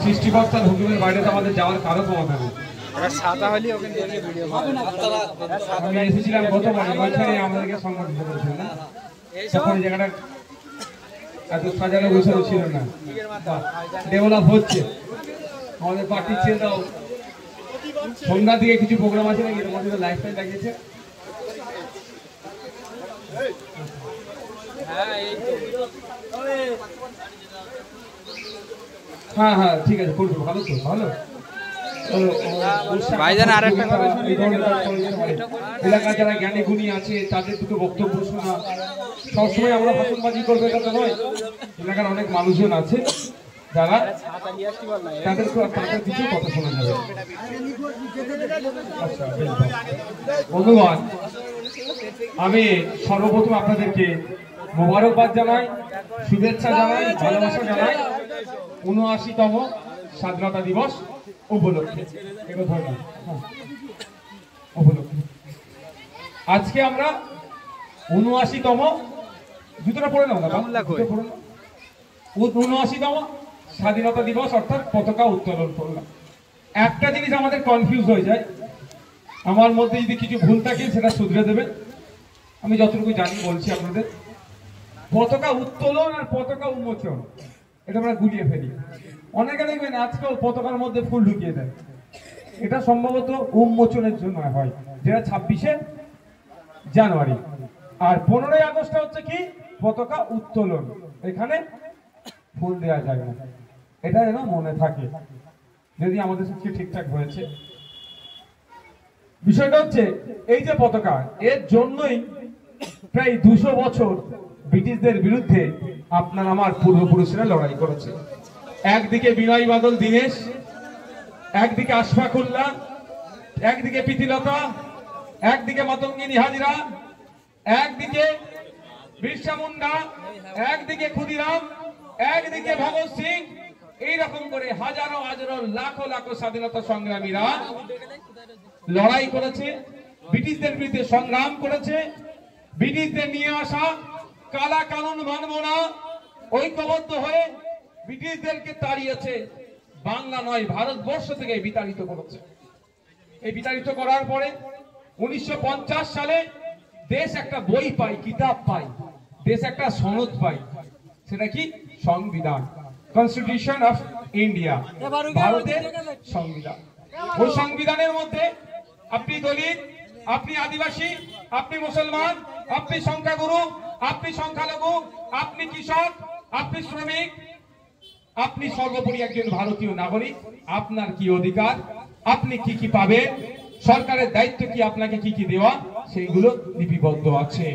সৃষ্টিকর্তার হুকুমের বাইরে তো আমাদের যাওয়ার কারো ক্ষমতা নেই। আমি এসেছিলাম গতবার, ওইখানে আমাদেরকে সংগঠিত করেছিল না, তখন জায়গাটা এত সাজানো গোছানো ছিল না। ডেভেলপ হচ্ছে আমাদের পার্টির ছেলেরাও। সন্ধ্যার দিকে কিছু প্রোগ্রাম আছে নাকি? তোমার জন্য লাইফ টাইম লাগিয়েছে। হ্যাঁ হ্যাঁ ঠিক আছে, করবো। ভালো তো, ভালো। এলাকার যারা জ্ঞানী গুণী আছে তাদের দুটো বক্তব্য শোনা, সবসময় আমরা ভাষণবাজি করবো এটা তো নয়। এলাকার অনেক মানুষজন আছে যারা তাদের কিছু কথা শোনা যাবে। বন্ধুগণ, আমি সর্বপ্রথম আপনাদেরকে মোবারকবাদ জানাই, শুভেচ্ছা জানাই, ভালোবাসা জানাই ৭৯তম স্বাধীনতা দিবস উপলক্ষে। আজকে আমরা ৭৯তম, জুতোটা পড়ে নাও না, ৭৯তম স্বাধীনতা দিবস অর্থাৎ পতাকা উত্তোলন করলাম। একটা জিনিস আমাদের কনফিউজ হয়ে যায়, আমার মধ্যে যদি কিছু ভুল থাকে সেটা শুধরে দেবেন। আমি যতটুকু জানি বলছি আপনাদের। পতাকা উত্তোলন আর পতাকা উন্মোচন এটা আমরা গুলিয়ে ফেলি। অনেকে দেখবেন আজকেও পতাকার মধ্যে ফুল ঢুকিয়ে দেয়। এটা সম্ভবত উন্মোচনের জন্য হয়, যেটা ২৬শে জানুয়ারি। আর ১৫ই আগস্ট হচ্ছে কি পতাকা উত্তোলন, এখানে ফুল দেওয়া যায় না। এটা যেন মনে থাকে, যদি আমাদের সাথে ঠিকঠাক হয়েছে। বিষয়টা হচ্ছে এই যে পতাকা, এর জন্যই প্রায় ২০০ বছর ব্রিটিশদের বিরুদ্ধে আপনার আমার পূর্বপুরুষরা লড়াই করেছে। একদিকে বিনয় বাদল দীনেশ, একদিকে আশফাকুল্লাহ, একদিকে প্রীতিলতা, একদিকে মাতঙ্গিনী হাজরা, একদিকে বিরসা মুন্ডা, একদিকে ক্ষুদিরাম, একদিকে ভগৎ সিং। এইরকম করে হাজারো হাজারো লাখো লাখো স্বাধীনতা সংগ্রামীরা লড়াই করেছে, ব্রিটিশদের বিরুদ্ধে সংগ্রাম করেছে। ব্রিটিশদের নিয়ে আসা কালা কানুন মানব না, ঐক্যবদ্ধ হয়ে ব্রিটিশদেরকে তাড়িয়েছে। বাংলা নয়, ভারতবর্ষ থেকে বিতাড়িত করেছে। এই বিতাড়িত করার পরে ১৯৫০ সালে দেশ একটা বই পায়, কিতাব পায়, দেশ একটা সনদ পায়। সেটা কি? সংবিধান, কনস্টিটিউশন অফ ইন্ডিয়া, ভারতের সংবিধান। ওই সংবিধানের মধ্যে আপনি দলিত, আপনি আদিবাসী, আপনি মুসলমান, আপনি সংখ্যাগুরু, আপনি সংখ্যালঘু, আপনি কৃষক, আপনি শ্রমিক, আপনি সর্বোপরি একজন ভারতীয় নাগরিক। আপনার কি অধিকার, আপনি কি কি পাবেন, সরকারের দায়িত্ব কি, আপনাকে কি কি দেওয়া, সেইগুলো লিপিবদ্ধ আছে।